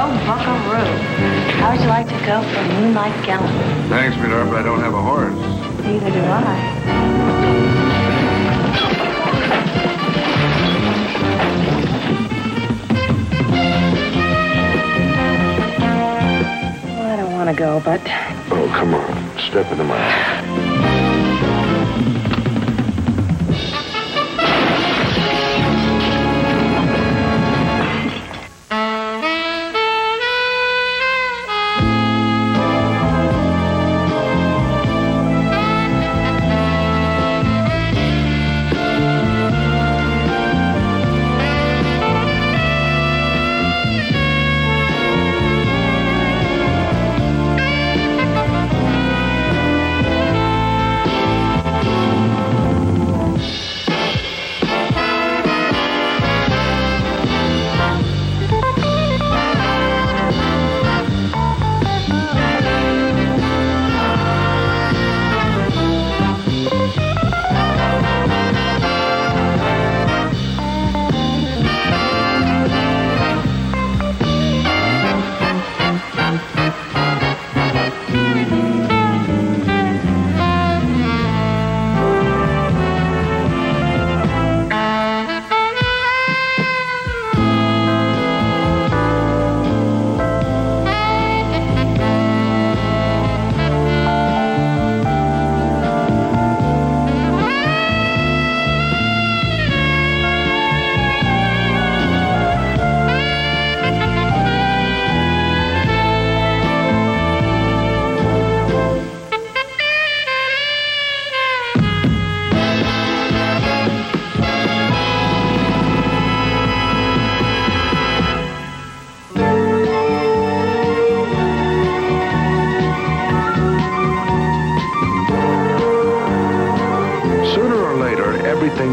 Hello, buckaroo. How would you like to go for a moonlight gallop? Thanks, sweetheart, but I don't have a horse. Neither do I. Well, I don't want to go, but... Oh, come on. Step into my house.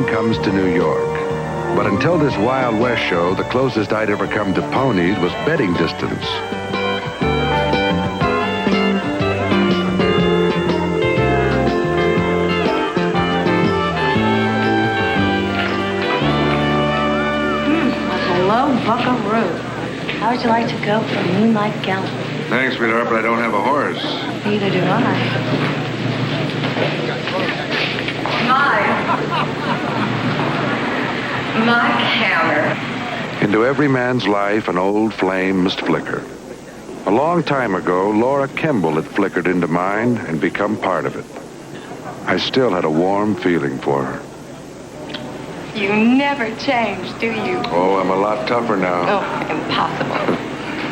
Comes to New York. But until this Wild West show, the closest I'd ever come to ponies was betting distance. Hello, buckaroo. How would you like to go for a moonlight gallop? Thanks, sweetheart, but I don't have a horse. Neither do I. My counter. Into every man's life, an old flame must flicker. A long time ago, Laura Kimball had flickered into mine and become part of it. I still had a warm feeling for her. You never change, do you? Oh, I'm a lot tougher now. Oh, impossible.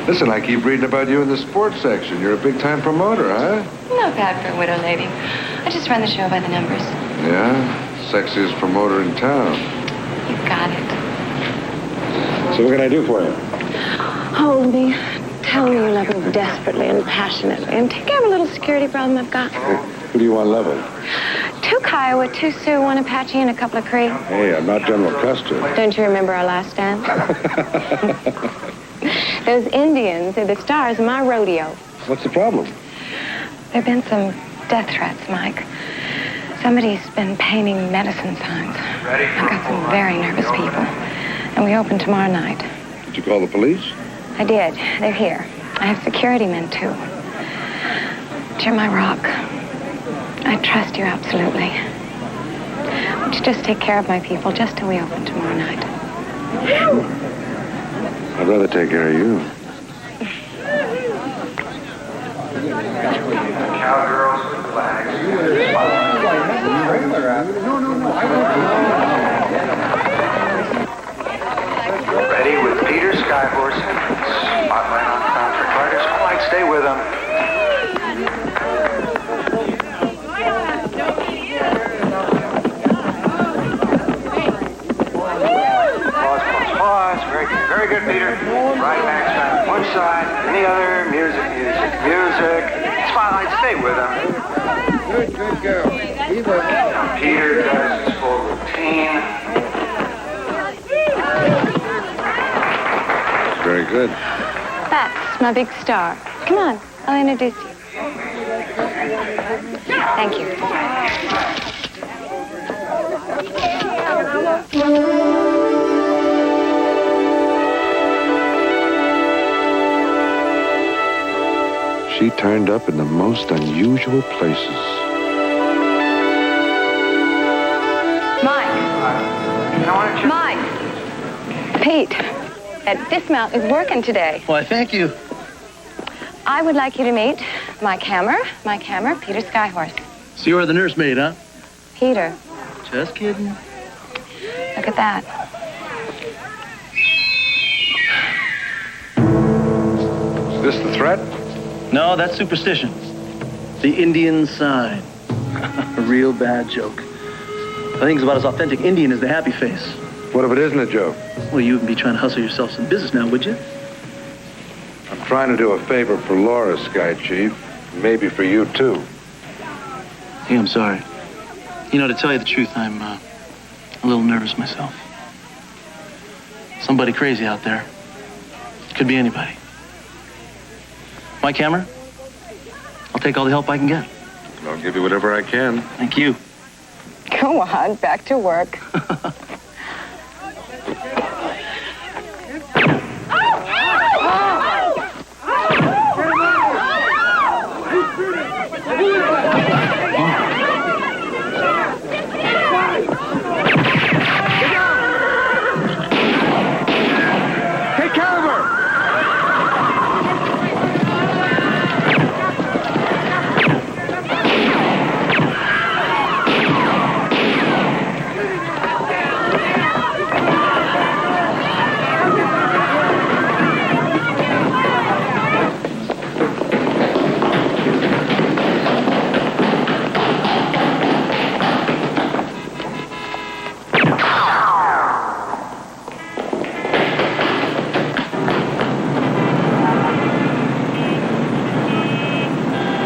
Listen, I keep reading about you in the sports section. You're a big-time promoter, huh? Not bad for a widow lady. I just run the show by the numbers. Yeah? Sexiest promoter in town. You got it. So what can I do for you? Hold me. Tell me you love me desperately and passionately. And take care of a little security problem I've got. Who do you want leveled? 2 Kiowa, 2 Sioux, 1 Apache, and a couple of Cree. Hey, I'm not General Custer. Don't you remember our last stand? Those Indians are the stars of my rodeo. What's the problem? There have been some death threats, Mike. Somebody's been painting medicine signs. I've got some very nervous people. And we open tomorrow night. Did you call the police? I did. They're here. I have security men, too. But you're my rock. I trust you absolutely. Would you just take care of my people just till we open tomorrow night? Sure. I'd rather take care of you. Cowgirls with flags. Ready with Peter Skyhorse. Spotlight on concert riders. All right, stay with them. Pause. Very good, Peter. Right back strap. One side, and the other. Music. Spotlight, stay with them. Good girl. Peter does his full routine. Very good. That's my big star. Come on, I'll introduce you. Thank you. she turned up in the most unusual places. Mike! Pete, that dismount is working today. Why, thank you. I would like you to meet Mike Hammer, Peter Skyhorse. So you're the nursemaid, huh? Peter, Just kidding. look at that. Is this the threat? No, that's superstition. The Indian sign. A real bad joke. I think it's about as authentic Indian as the happy face. What if it isn't a joke? Well, you wouldn't be trying to hustle yourself some business now, would you? I'm trying to do a favor for Laura, Sky Chief. Maybe for you, too. Hey, I'm sorry. You know, to tell you the truth, I'm a little nervous myself. Somebody crazy out there. Could be anybody. Mike Hammer, I'll take all the help I can get. I'll give you whatever I can. Thank you. Go on, back to work. Take care of her!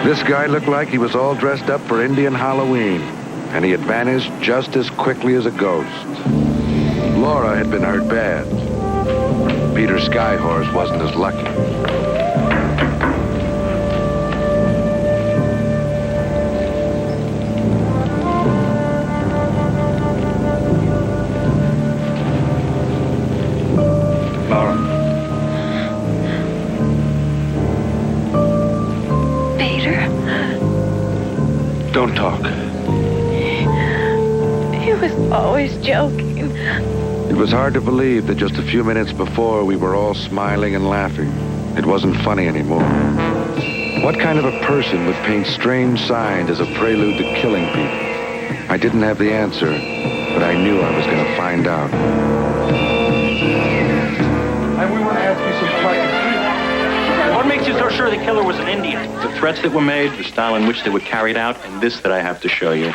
This guy looked like he was all dressed up for Indian Halloween, and he had vanished just as quickly as a ghost. Laura had been hurt bad. Peter Skyhorse wasn't as lucky. Laura. Don't talk. He was always joking. It was hard to believe that just a few minutes before we were all smiling and laughing. It wasn't funny anymore. What kind of a person would paint strange signs as a prelude to killing people? I didn't have the answer, but I knew I was going to find out. And we want to ask you some questions. What makes you so sure the killer was an Indian? The threats that were made, the style in which they were carried out, and this that I have to show you.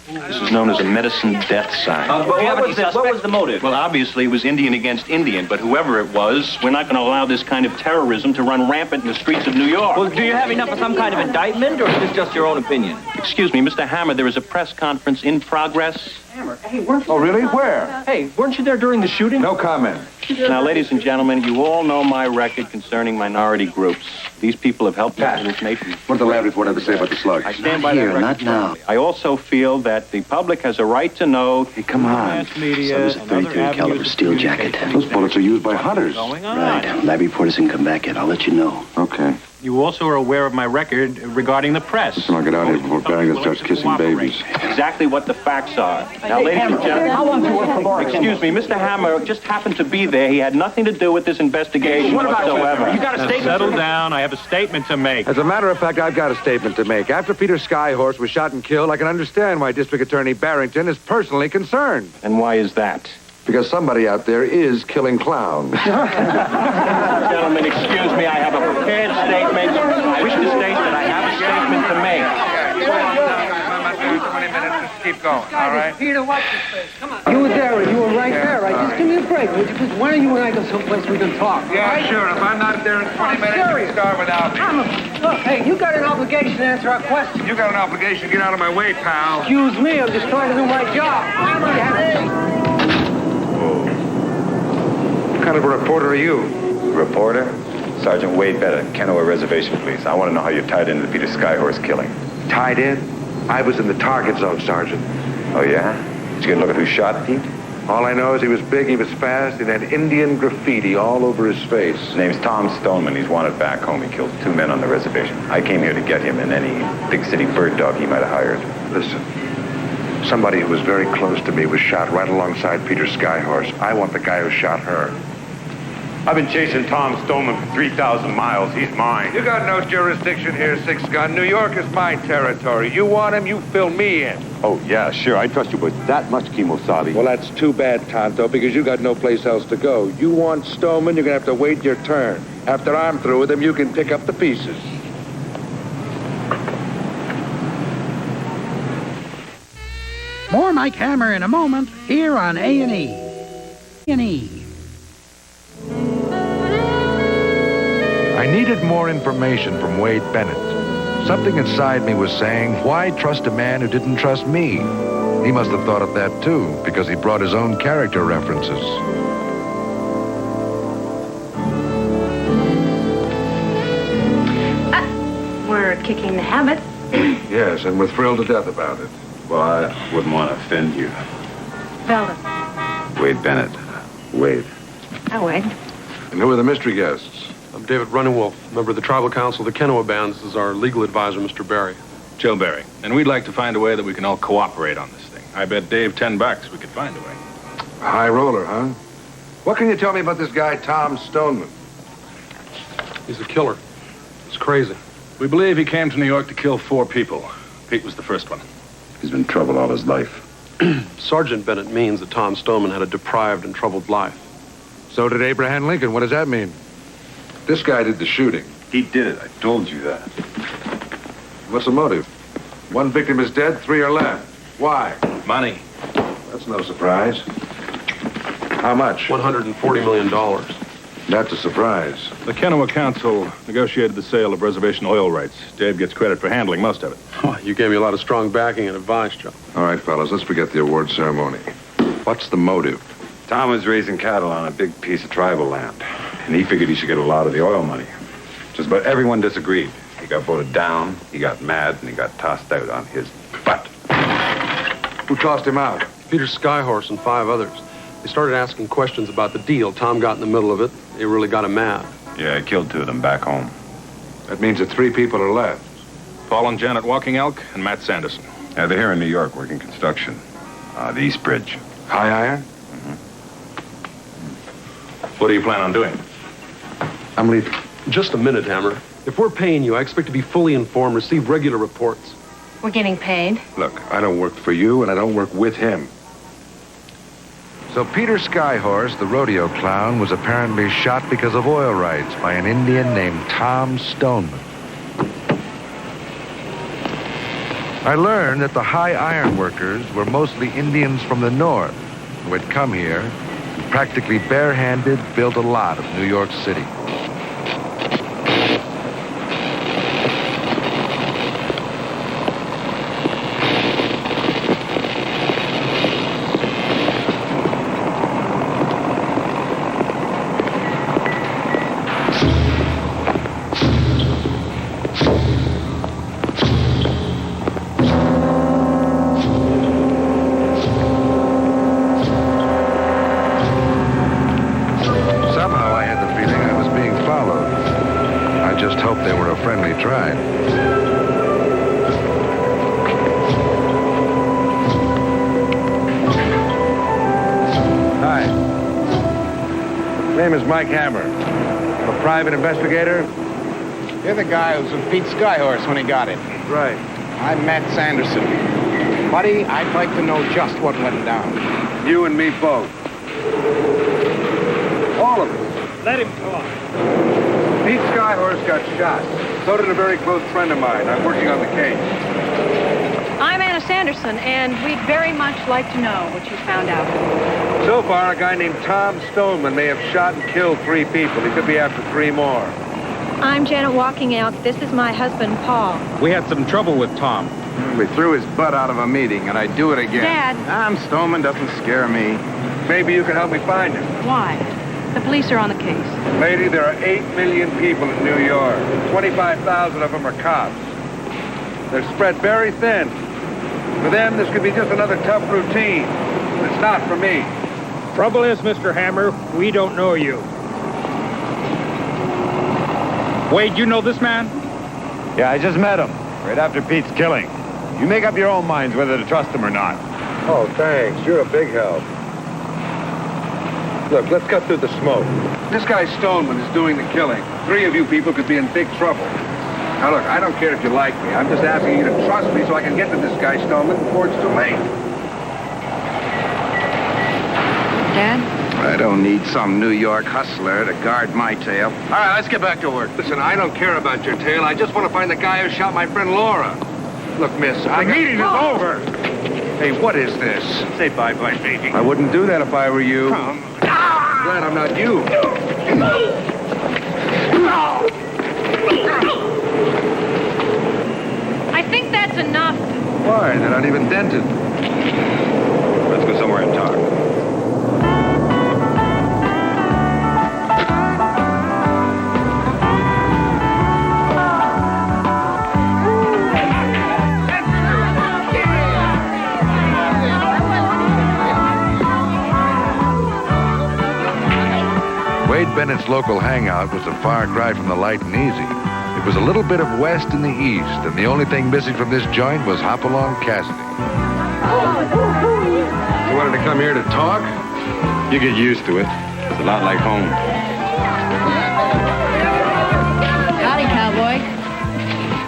This is known as a medicine death sign. What was the motive? Well, obviously it was Indian against Indian, but whoever it was, we're not going to allow this kind of terrorism to run rampant in the streets of New York. Well, do you have enough of some kind of indictment, or is this just your own opinion? Excuse me, Mr. Hammer, there is a press conference in progress. Hey, weren't you... Oh, really? Where? Hey, weren't you there during the shooting? No comment. Now, ladies and gentlemen, you all know my record concerning minority groups. These people have helped us in this nation. What did the lab report have to say about the slugs? I stand by that record. not now. I also feel that the public has a right to know. Hey, come on. Mass media, was a 33 caliber steel jacket. Those bullets are used by hunters. Right. Lab report hasn't come back yet. I'll let you know. Okay. You also are aware of my record regarding the press. Listen, I'll get out of here before Barrington starts kissing babies. Exactly what the facts are. Now, ladies and gentlemen, How long do you work for Laura? excuse me, Mr. Hammer just happened to be there. He had nothing to do with this investigation whatsoever. You got a statement? Settle down. I have a statement to make. As a matter of fact, I've got a statement to make. After Peter Skyhorse was shot and killed, I can understand why District Attorney Barrington is personally concerned. And why is that? Because somebody out there is killing clowns. Gentlemen, excuse me, I have a prepared statement. I wish to state that I have a statement to make. 20 minutes, just keep going, all right? Peter, watch this face. Come on. You were there. You were right there. Right? Just give me a break, would you? Because why don't you and I go someplace we can talk? Yeah, right? sure. If I'm not there in 20 minutes, you can start without me. Look, hey, you got an obligation to answer our questions. You got an obligation to get out of my way, pal. Excuse me, I'm just trying to do my job. What kind of a reporter are you? Reporter? Sergeant Wade Bennett, Kennewa Reservation Police. I want to know how you're tied into the Peter Skyhorse killing. Tied in? I was in the target zone, Sergeant. Oh, yeah? Did you get a look at who shot Pete? All I know is he was big, he was fast, and had Indian graffiti all over his face. His name's Tom Stoneman. He's wanted back home. He killed 2 men on the reservation. I came here to get him and any big city bird dog he might have hired. Listen, somebody who was very close to me was shot right alongside Peter Skyhorse. I want the guy who shot her. I've been chasing Tom Stoneman for 3,000 miles. He's mine. You got no jurisdiction here, Six Gun. New York is my territory. You want him, you fill me in. Oh, yeah, sure. I trust you, but that much, Kimosabe. Well, that's too bad, Tonto, because you got no place else to go. You want Stoneman, you're going to have to wait your turn. After I'm through with him, you can pick up the pieces. More Mike Hammer in a moment, here on A&E. A&E. I needed more information from Wade Bennett. Something inside me was saying, why trust a man who didn't trust me? He must have thought of that too, because he brought his own character references. We're kicking the habit. Yes, and we're thrilled to death about it. Well, I wouldn't want to offend you. Velda. Wade Bennett. Wade. Oh, Wade. And who are the mystery guests? I'm David Runnewolf, member of the Tribal Council of the Kenowa Bands. This is our legal advisor, Mr. Barry. Joe Barry. And we'd like to find a way that we can all cooperate on this thing. I bet Dave $10 we could find a way. A high roller, huh? What can you tell me about this guy, Tom Stoneman? He's a killer. He's crazy. We believe he came to New York to kill 4 people. Pete was the first one. He's been in trouble all his life. Sergeant Bennett means that Tom Stoneman had a deprived and troubled life. So did Abraham Lincoln. What does that mean? This guy did the shooting. He did it. I told you that. What's the motive? 1 victim is dead, 3 are left. Why? Money. That's no surprise. How much? $140 million. That's a surprise. The Kenowa Council negotiated the sale of reservation oil rights. Dave gets credit for handling most of it. Oh, you gave me a lot of strong backing and advice, Joe. All right, fellas, let's forget the award ceremony. What's the motive? Tom was raising cattle on a big piece of tribal land, and he figured he should get a lot of the oil money. Just about everyone disagreed. He got voted down, he got mad, and he got tossed out on his butt. Who tossed him out? Peter Skyhorse and 5 others. They started asking questions about the deal. Tom got in the middle of it. It really got him mad. Yeah, I killed 2 of them back home. That means that 3 people are left. Paul and Janet Walking Elk and Matt Sanderson. Yeah, they're here in New York working construction. The East Bridge. High iron? What do you plan on doing? I'm leaving. Just a minute, Hammer. If we're paying you, I expect to be fully informed, receive regular reports. We're getting paid. Look, I don't work for you, and I don't work with him. So Peter Skyhorse, the rodeo clown, was apparently shot because of oil rights by an Indian named Tom Stoneman. I learned that the high iron workers were mostly Indians from the north who had come here and practically barehanded built a lot of New York City. Mike Hammer. I'm a private investigator. You're the guy who was with Pete Skyhorse when he got it. Right. I'm Matt Sanderson. Buddy, I'd like to know just what went down. You and me both. All of us. Let him talk. Pete Skyhorse got shot. So did a very close friend of mine. I'm working on the case. I'm Anna Sanderson, and we'd very much like to know what you found out. So far, a guy named Tom Stoneman may have shot and killed 3 people. He could be after 3 more. I'm Janet Walking Elk. This is my husband, Paul. We had some trouble with Tom. We threw his butt out of a meeting, and I'd do it again. Dad. Tom Stoneman doesn't scare me. Maybe you can help me find him. Why? The police are on the case. Lady, there are 8 million people in New York. 25,000 of them are cops. They're spread very thin. For them, this could be just another tough routine. But it's not for me. Trouble is, Mr. Hammer, we don't know you. Wade, you know this man? Yeah, I just met him. Right after Pete's killing. You make up your own minds whether to trust him or not. Oh, thanks. You're a big help. Look, let's cut through the smoke. This guy Stoneman is doing the killing. 3 of you people could be in big trouble. Now, look, I don't care if you like me. I'm just asking you to trust me so I can get to this guy Stoneman before it's too late. Dad? I don't need some New York hustler to guard my tail. All right, let's get back to work. Listen, I don't care about your tail. I just want to find the guy who shot my friend Laura. Look, miss, the meeting is over. Hey, what is this? Say bye-bye, baby. I wouldn't do that if I were you. Glad I'm not you. I think that's enough. Why? They're not even dented. Let's go somewhere and talk. Wade Bennett's local hangout was a far cry from the light and easy. It was a little bit of west and the east, and the only thing missing from this joint was Hopalong Cassidy. You wanted to come here to talk? You get used to it. It's a lot like home. Howdy, cowboy.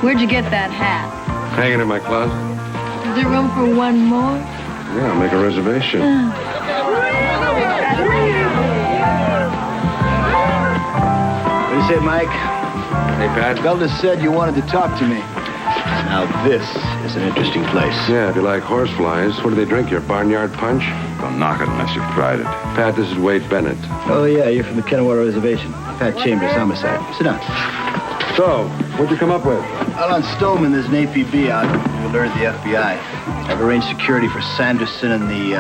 Where'd you get that hat? Hanging in my closet? Is there room for one more? Yeah, I'll make a reservation. What do you say, Mike? Hey, Pat. Felder said you wanted to talk to me. Now, this is an interesting place. Yeah, if you like horseflies, what do they drink here? Barnyard punch? Don't knock it unless you've tried it. Pat, this is Wade Bennett. Oh, yeah, you're from the Kennewater Reservation. Pat Chambers, homicide. Sit down. So, what'd you come up with? Out on Stoneman, there's an APB out. We alerted the FBI. I've arranged security for Sanderson and the,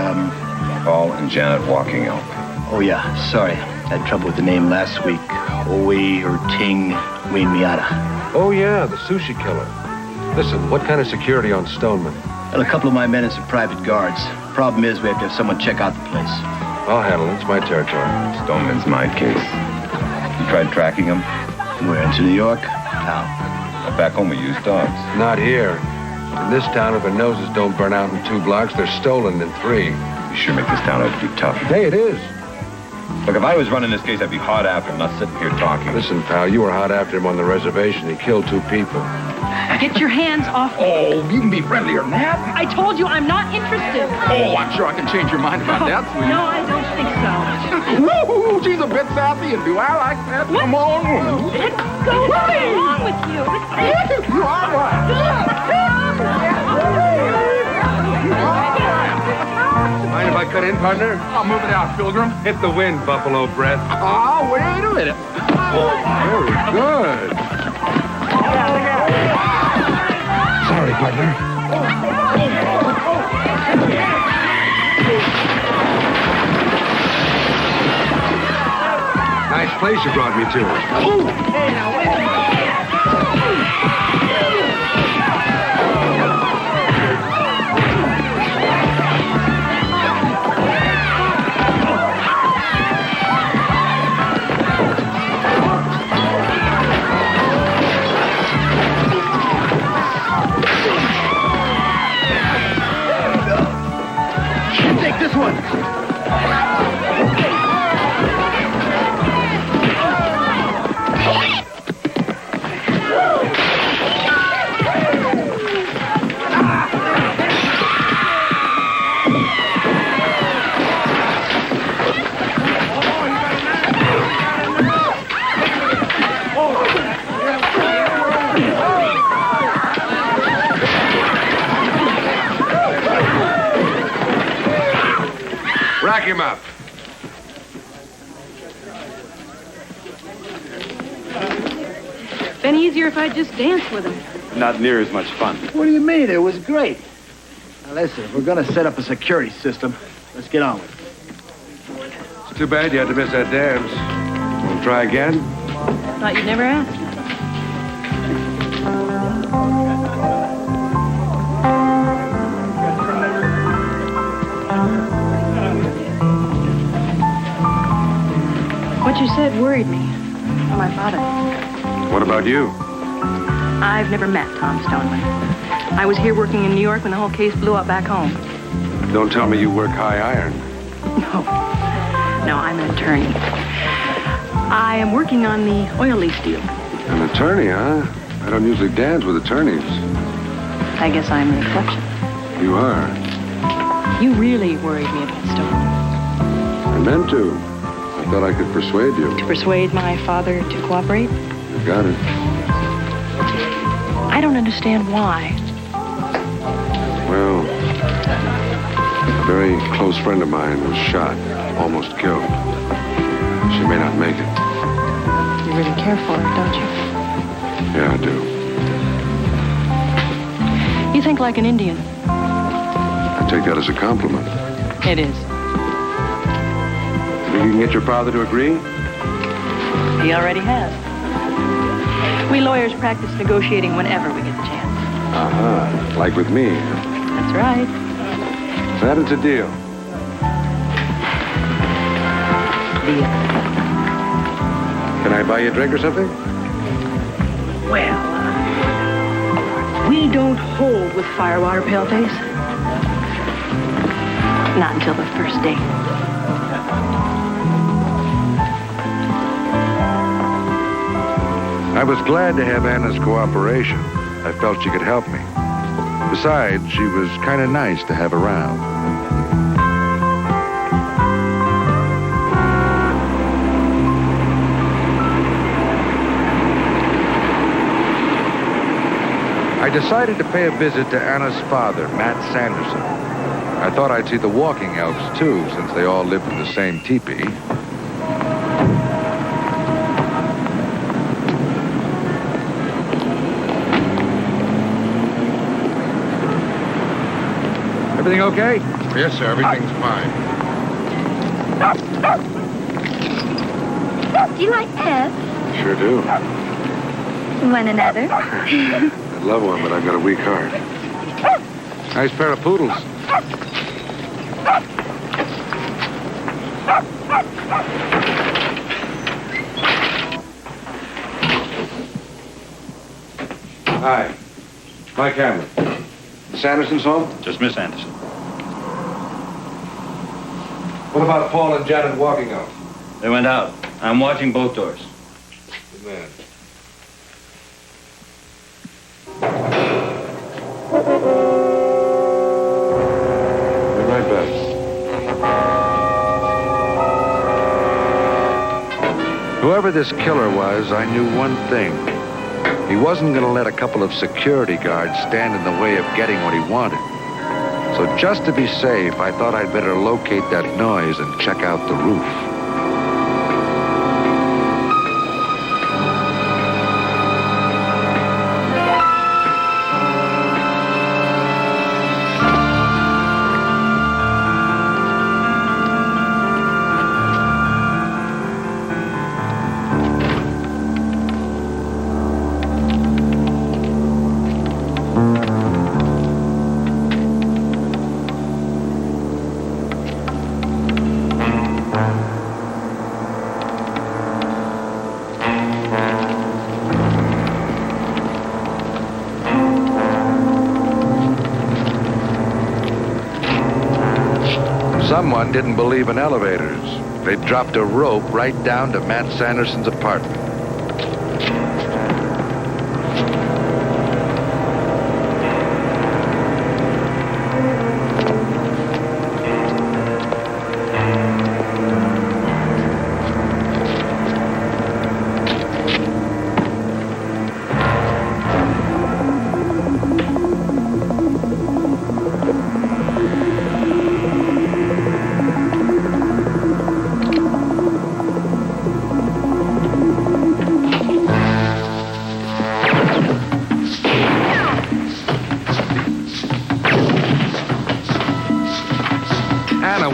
Paul and Janet Walking Elk. Oh, yeah, sorry. Had trouble with the name last week. Owe or Ting Wayne Miata. Oh, yeah, the sushi killer. Listen, what kind of security on Stoneman? Well, a couple of my men and some private guards. Problem is, we have to have someone check out the place. I'll handle it. It's my territory. Stoneman's my case. You tried tracking him? We're into New York. How? Well, back home we use dogs. Not here. In this town, if their noses don't burn out in 2 blocks, they're stolen in 3. You sure make this town out to be tough. Hey, it is. Look, if I was running this case, I'd be hard after him, not sitting here talking. Listen, pal, you were hot after him on the reservation. He killed 2 people. Get your hands off me. Oh, you can be friendlier than that. I told you I'm not interested. Oh, I'm sure I can change your mind about that, sweetie. No, I don't think so. Woo, she's a bit sassy, and do I like that? Come on, woman. Let go. What's wrong with you? You are right. Mind if I cut in, partner? I'll move it out, Pilgrim. Hit the wind, Buffalo Breath. Oh, wait a minute. Very good. Sorry, partner. Nice place you brought me to. Take this one. Rack him up. Been easier if I just danced with him. Not near as much fun. What do you mean? It was great. Now, listen, if we're going to set up a security system, let's get on with it. It's too bad you had to miss that dance. Want to try again? Thought you'd never ask. What you said worried me. My father. What about you? I've never met Tom Stoneman. I was here working in New York when the whole case blew up back home. Don't tell me you work high iron. No, I'm an attorney. I am working on the oil lease deal. An attorney, huh? I don't usually dance with attorneys. I guess I'm the exception. You are. You really worried me about Stoneman. I meant to. I thought I could persuade you. To persuade my father to cooperate? You got it. I don't understand why. Well, a very close friend of mine was shot, almost killed. She may not make it. You really care for her, don't you? Yeah, I do. You think like an Indian. I take that as a compliment. It is. Think you can get your father to agree? He already has. We lawyers practice negotiating whenever we get the chance. Uh-huh. Like with me. That's right. That is a deal. Deal. Can I buy you a drink or something? Well, we don't hold with Firewater Paleface. Not until the first date. I was glad to have Anna's cooperation. I felt she could help me. Besides, she was kind of nice to have around. I decided to pay a visit to Anna's father, Matt Sanderson. I thought I'd see the walking elves, too, since they all lived in the same teepee. Everything okay? Yes, sir. Everything's fine. Do you like Ed? Sure do. One another? I'd love one, but I've got a weak heart. Nice pair of poodles. Hi. Mike Hammer. Sanderson's home? Just Miss Anderson. What about Paul and Janet walking out? They went out. I'm watching both doors. Good man. Be right back. Whoever this killer was, I knew one thing. He wasn't going to let a couple of security guards stand in the way of getting what he wanted. So just to be safe, I thought I'd better locate that noise and check out the roof. Someone didn't believe in elevators. They dropped a rope right down to Matt Sanderson's apartment.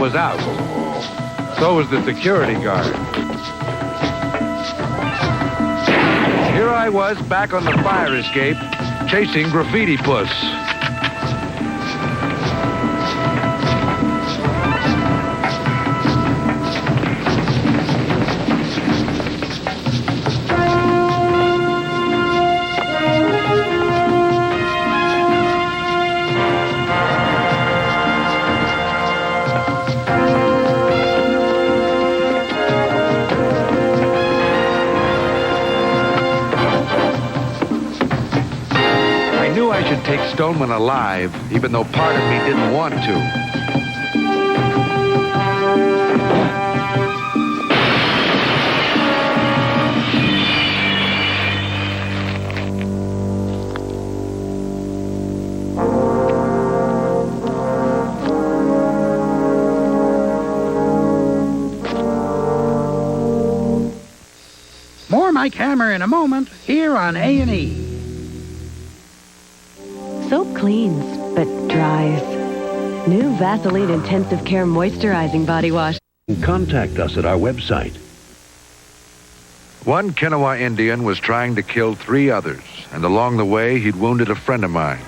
Was out. So was the security guard. Here I was back on the fire escape, chasing Graffiti Puss. take Stoneman alive, even though part of me didn't want to. More Mike Hammer in a moment, here on A&E. Soap cleans, but dries. New Vaseline Intensive Care Moisturizing Body Wash. Contact us at our website. One Kinawa Indian was trying to kill 3 others, and along the way, he'd wounded a friend of mine.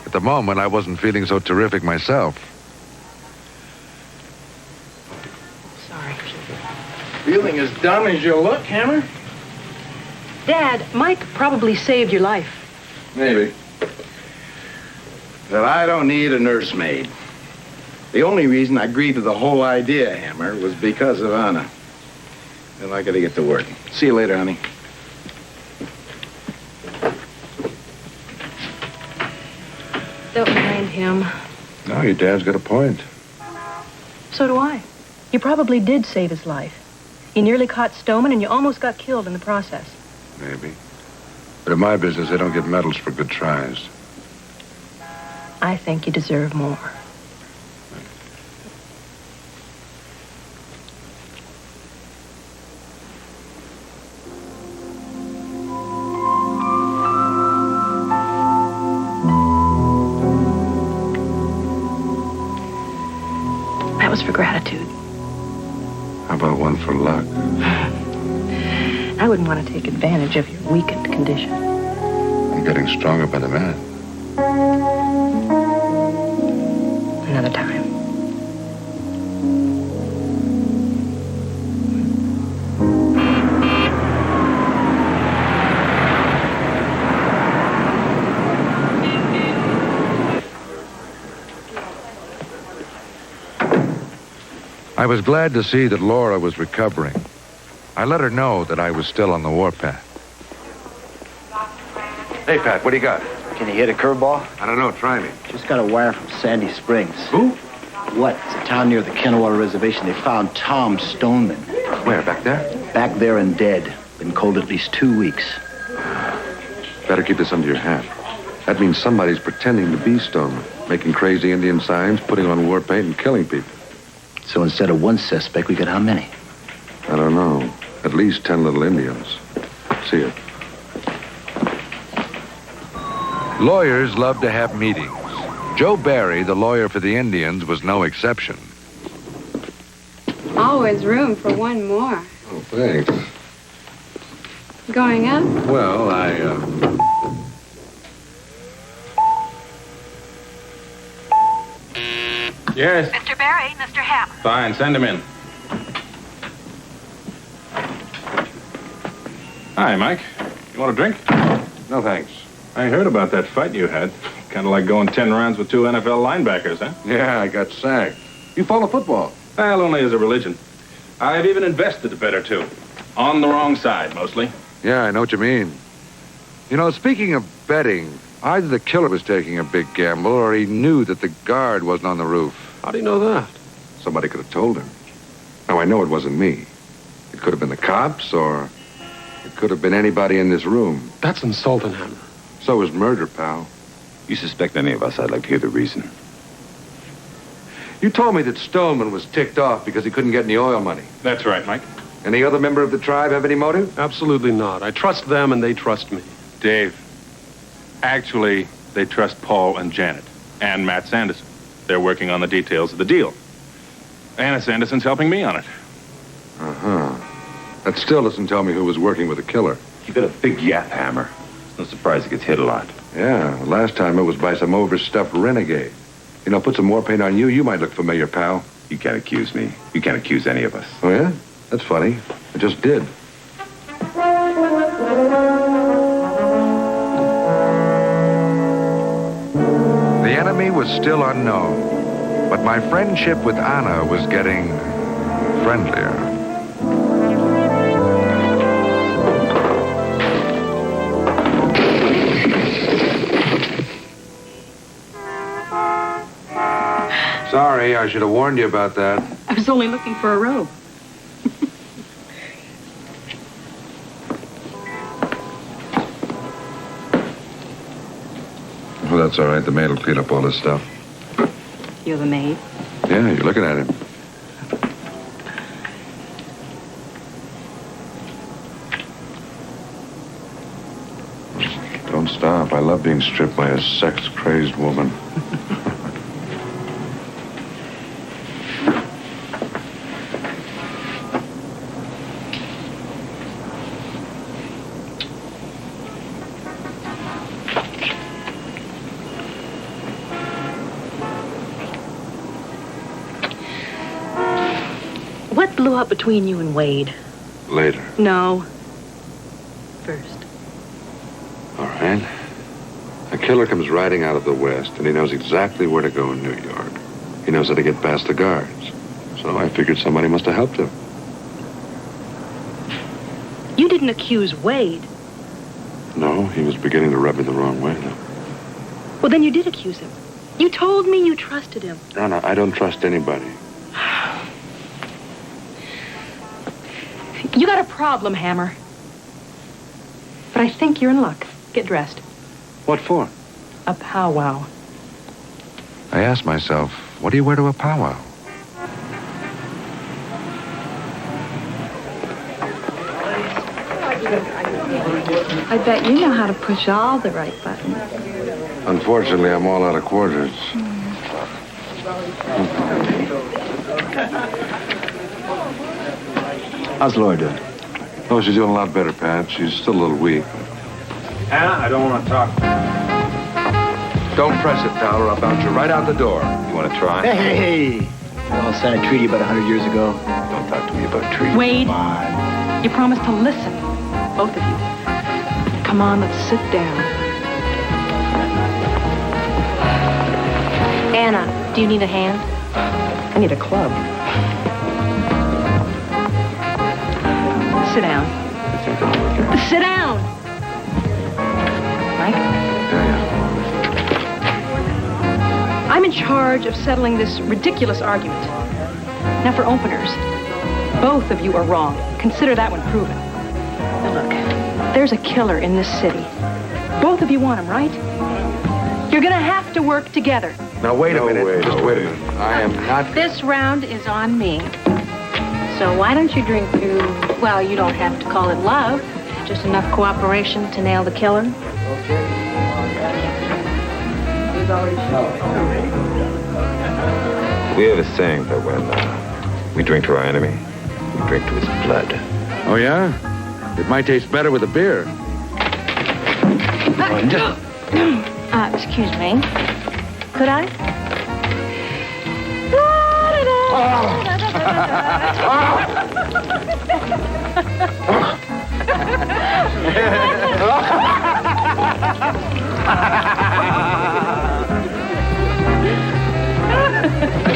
At the moment, I wasn't feeling so terrific myself. Sorry. Feeling as dumb as you look, Hammer? Dad, Mike probably saved your life. Maybe. But I don't need a nursemaid. The only reason I agreed to the whole idea, Hammer, was because of Anna. Well, I gotta get to work. See you later, honey. Don't mind him. No, your dad's got a point. So do I. You probably did save his life. You nearly caught Stoneman, and you almost got killed in the process. Maybe. But in my business, they don't get medals for good tries. I think you deserve more. That was for gratitude. How about one for luck? I wouldn't want to take advantage of your weakened condition. I'm getting stronger by the minute. Another time. I was glad to see that Laura was recovering. I let her know that I was still on the warpath. Hey, Pat, what do you got? Can you hit a curveball? I don't know. Try me. Just got a wire from Sandy Springs. Who? What? It's a town near the Kennewater Reservation. They found Tom Stoneman. Where? Back there? Back there and dead. Been cold at least 2 weeks. Better keep this under your hat. That means somebody's pretending to be Stoneman, making crazy Indian signs, putting on war paint, and killing people. So instead of one suspect, we got how many? I don't know. At least 10 little Indians. See it. Lawyers love to have meetings. Joe Barry, the lawyer for the Indians, was no exception. Always room for one more. Oh, thanks. Going up? Well, Yes. Mr. Barry, Mr. Hammer. Fine, send him in. Hi, Mike. You want a drink? No, thanks. I heard about that fight you had. Kind of like going 10 rounds with 2 NFL linebackers, huh? Yeah, I got sacked. You follow football? Well, only as a religion. I've even invested a bet or 2. On the wrong side, mostly. Yeah, I know what you mean. You know, speaking of betting, either the killer was taking a big gamble or he knew that the guard wasn't on the roof. How do you know that? Somebody could have told him. Now, I know it wasn't me. It could have been the cops, or it could have been anybody in this room. That's insulting, Hammer. So is murder, pal. You suspect any of us, I'd like to hear the reason. You told me that Stoneman was ticked off because he couldn't get any oil money. That's right, Mike. Any other member of the tribe have any motive? Absolutely not. I trust them and they trust me. Dave, actually, they trust Paul and Janet and Matt Sanderson. They're working on the details of the deal. Anna Sanderson's helping me on it. Uh-huh. That still doesn't tell me who was working with the killer. You got a big yap, Hammer. No surprise it gets hit a lot. Yeah, last time it was by some overstuffed renegade. You know, put some war paint on you, you might look familiar, pal. You can't accuse me. You can't accuse any of us. Oh, yeah? That's funny. I just did. The enemy was still unknown, but my friendship with Anna was getting friendlier. I should have warned you about that. I was only looking for a robe. Well, that's all right. The maid will clean up all this stuff. You're the maid? Yeah, you're looking at him. Don't stop. I love being stripped by a sex-crazed woman. What blew up between you and Wade? Later. No. First. All right. A killer comes riding out of the west, and he knows exactly where to go in New York. He knows how to get past the guards. So I figured somebody must have helped him. You didn't accuse Wade. No, he was beginning to rub me the wrong way, though. Well, then you did accuse him. You told me you trusted him. No, I don't trust anybody. You got a problem, Hammer. But I think you're in luck. Get dressed. What for? A powwow. I asked myself, what do you wear to a powwow? I bet you know how to push all the right buttons. Unfortunately, I'm all out of quarters. How's Laura doing? Oh, she's doing a lot better, Pat. She's still a little weak. Anna, I don't want to talk. Don't press it, pal, or I'll bounce you right out the door. You want to try? Hey! We all signed a treaty about 100 years ago. Don't talk to me about treaties. Wade, Come on. you promised to listen. Both of you. Come on, let's sit down. Anna, do you need a hand? I need a club. Sit down. Sit down! Mike? Yeah. I'm in charge of settling this ridiculous argument. Now for openers, both of you are wrong. Consider that one proven. Now look, there's a killer in this city. Both of you want him, right? You're gonna have to work together. Now, wait a minute. Just wait a minute. I am not... This round is on me. So why don't you drink to, well, you don't have to call it love, just enough cooperation to nail the killer? We have a saying that when we drink to our enemy, we drink to his blood. Oh, yeah? It might taste better with a beer. Excuse me. Could I?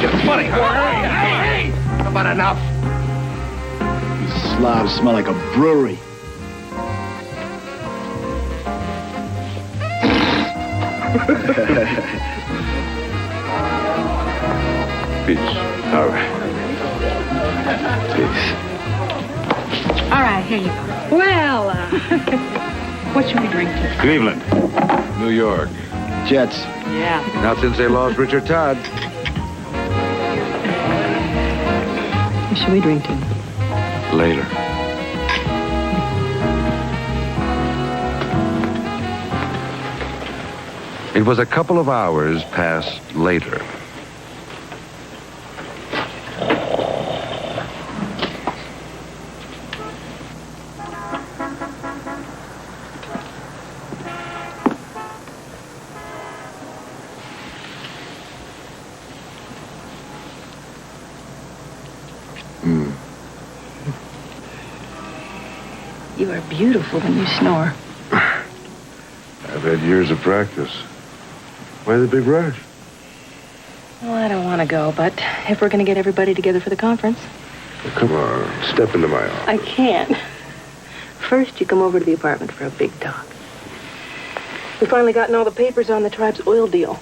It's funny. Hey! How about enough? These slobs smell like a brewery. Peace. All right. Peace. All right, here you go. Well, What should we drink to? Cleveland. New York. Jets. Yeah. Not since they lost Richard Todd. What should we drink to? Later. It was a couple of hours past later. You are beautiful when you snore. I've had years of practice. Why the big rush? Well, I don't want to go, but if we're going to get everybody together for the conference. Well, come on, step into my office. I can't. First, you come over to the apartment for a big talk. We've finally gotten all the papers on the tribe's oil deal.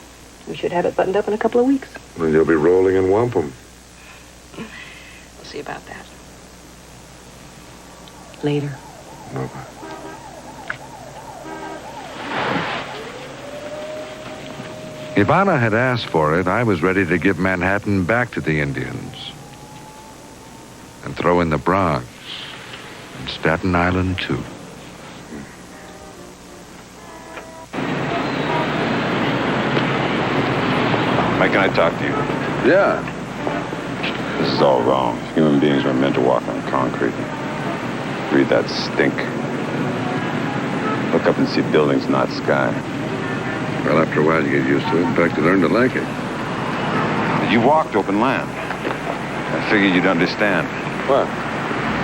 We should have it buttoned up in a couple of weeks. Then you'll be rolling in wampum. We'll see about that. Later. Nova. If Anna had asked for it, I was ready to give Manhattan back to the Indians. And throw in the Bronx. And Staten Island, too. Mike, can I talk to you? Yeah. This is all wrong. Human beings were meant to walk on concrete. Breathe that stink. Look up and see buildings, not sky. Well, after a while, you get used to it. In fact, you learn to like it. You walked open land. I figured you'd understand. What?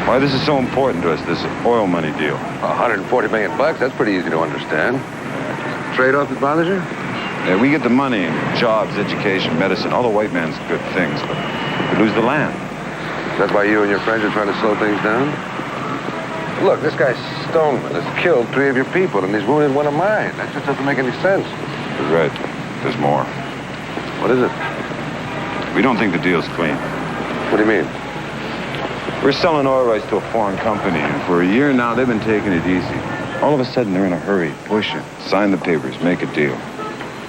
Why this is so important to us, this oil money deal. $140 million, that's pretty easy to understand. Trade-off that bothers you? Yeah, we get the money and jobs, education, medicine, all the white man's good things, but we lose the land. That's why you and your friends are trying to slow things down? Look, this guy Stoneman has killed 3 of your people, and he's wounded 1 of mine. That just doesn't make any sense. You're right. There's more. What is it? We don't think the deal's clean. What do you mean? We're selling oil rights to a foreign company, and for a year now, they've been taking it easy. All of a sudden, they're in a hurry. Push it. Sign the papers. Make a deal.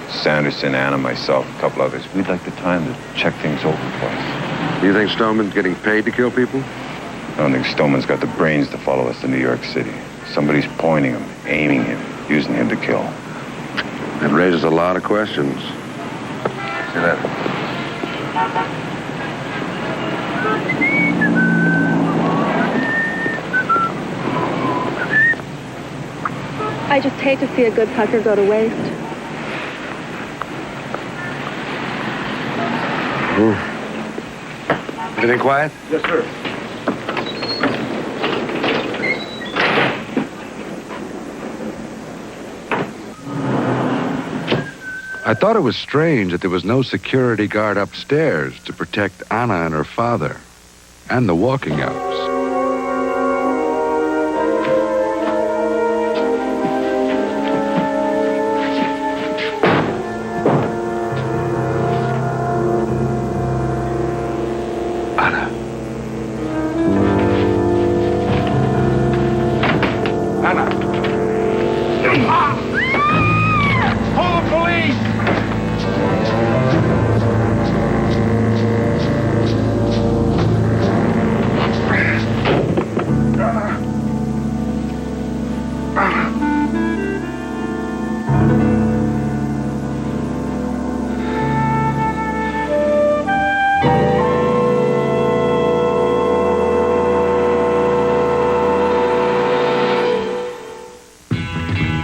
Sanderson, Anna, myself, a couple others. We'd like the time to check things over twice. You think Stoneman's getting paid to kill people? I don't think Stoneman's got the brains to follow us to New York City. Somebody's pointing him, aiming him, using him to kill. That raises a lot of questions. See that? I just hate to see a good pucker go to waste. Anything quiet? Yes, sir. I thought it was strange that there was no security guard upstairs to protect Anna and her father and the walking outs.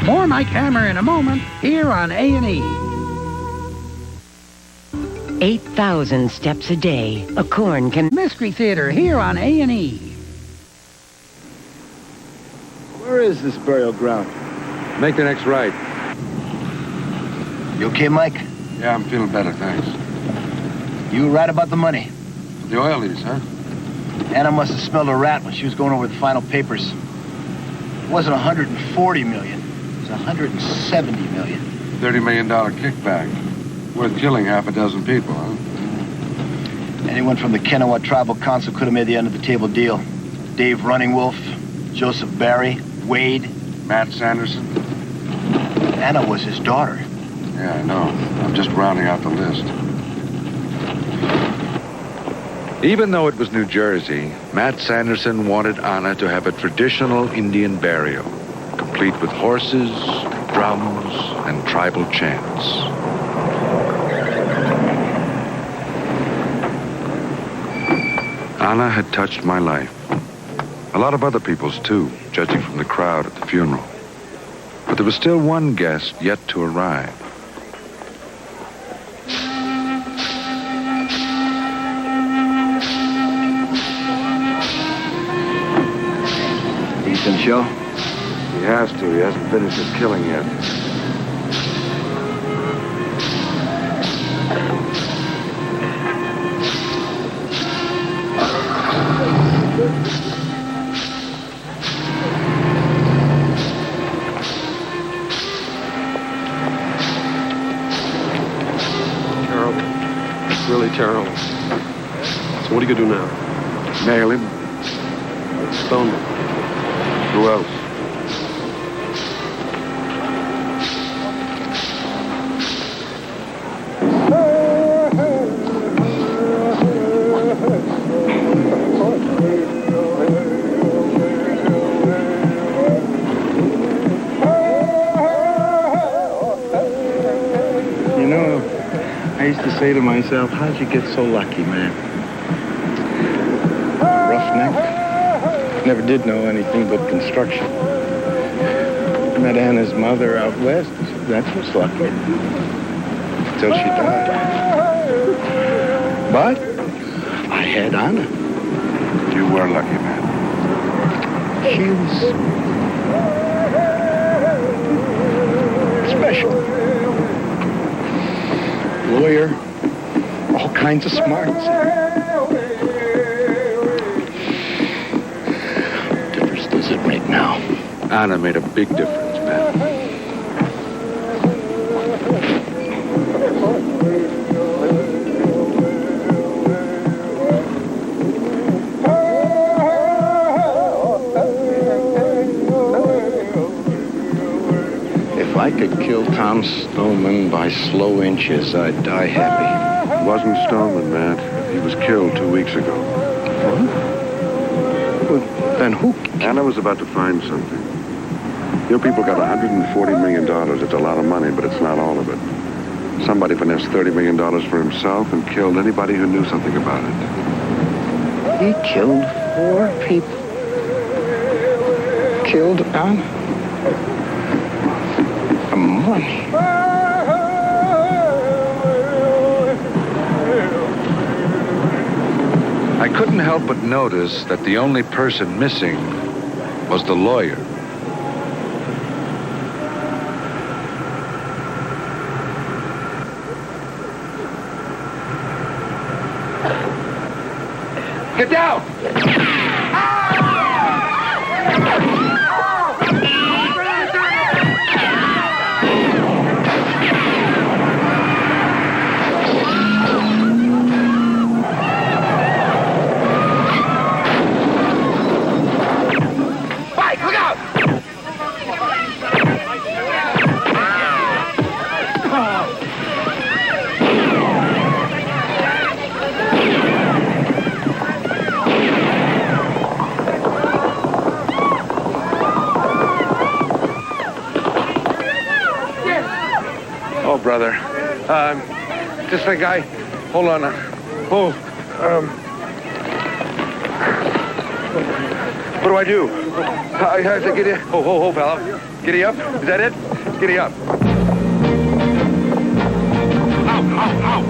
More Mike Hammer in a moment, here on A&E. 8,000 steps a day. A corn can... Mystery Theater, here on A&E. Where is this burial ground? Make the next right. You okay, Mike? Yeah, I'm feeling better, thanks. You were right about the money. The oil lease, huh? Anna must have smelled a rat when she was going over the final papers. It wasn't 140 million. It was 170 million. $30 million kickback. Worth killing half a dozen people, huh? Anyone from the Kennewa Tribal Council could have made the end-of-the-table deal. Dave Running Wolf, Joseph Barry, Wade. Matt Sanderson. Anna was his daughter. Yeah, I know. I'm just rounding out the list. Even though it was New Jersey, Matt Sanderson wanted Anna to have a traditional Indian burial, complete with horses, drums, and tribal chants. Anna had touched my life. A lot of other people's, too, judging from the crowd at the funeral. But there was still one guest yet to arrive. Decent show? He has to. He hasn't finished his killing yet. Carol. So what are you gonna do now? Nail him. Stone him. Who else? You know, I used to say to myself, how'd you get so lucky, man? Roughneck. Never did know anything but construction. Met Anna's mother out west. That was lucky. Till she died. But I had Anna. You were lucky, man. She was special. Lawyer, all kinds of smarts. What difference does it make now? Anna made a big difference, man. If I could kill Tom Stoneman by slow inches, I'd die happy. It wasn't Stoneman, Matt. He was killed 2 weeks ago. What? Well, then who? Anna was about to find something. Your people got $140 million. It's a lot of money, but it's not all of it. Somebody finessed $30 million for himself and killed anybody who knew something about it. He killed 4 people. Killed Anna. The money. I couldn't help but notice that the only person missing was the lawyer. Get down! Mike, look out! Oh, brother. Just that guy. Hold on. What do I do? I have to get in. Ho, fella. Giddy up. Is that it? Giddy up. Ow.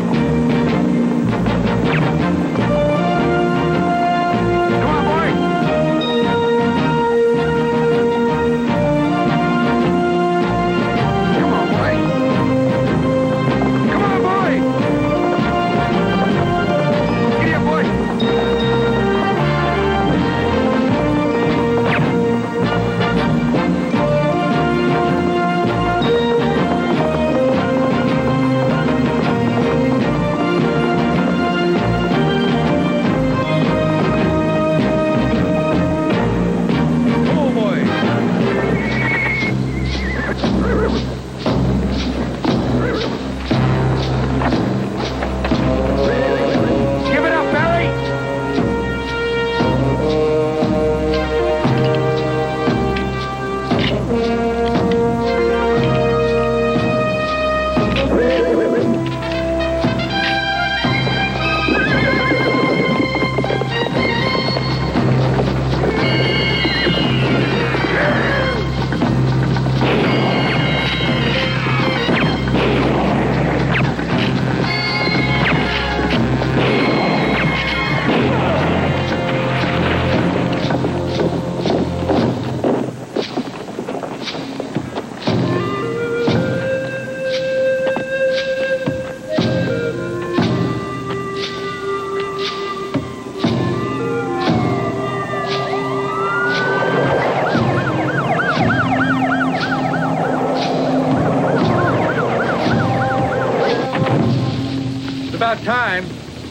About time.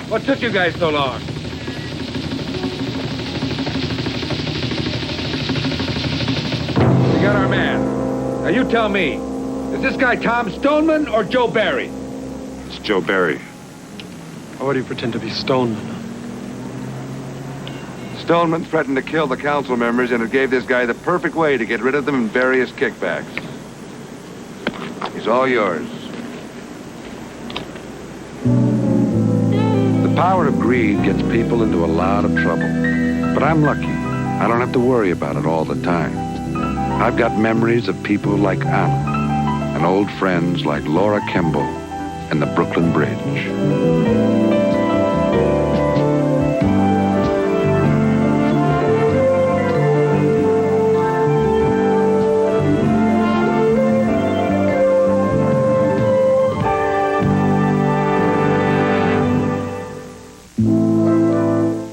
What took you guys so long? We got our man. Now you tell me, is this guy Tom Stoneman or Joe Barry? It's Joe Barry. Why do you pretend to be Stoneman? Stoneman threatened to kill the council members, and it gave this guy the perfect way to get rid of them in various kickbacks. He's all yours. The power of greed gets people into a lot of trouble. But I'm lucky. I don't have to worry about it all the time. I've got memories of people like Anna, and old friends like Laura Kimball and the Brooklyn Bridge.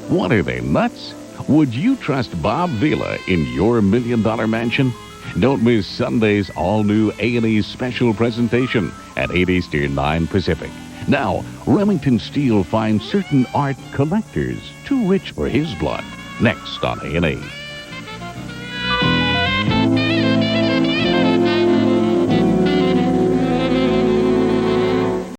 What are they, nuts? Would you trust Bob Vila in your $1 million mansion? Don't miss Sunday's all-new A&E special presentation at 8 Eastern, 9 Pacific. Now, Remington Steele finds certain art collectors too rich for his blood. Next on A&E.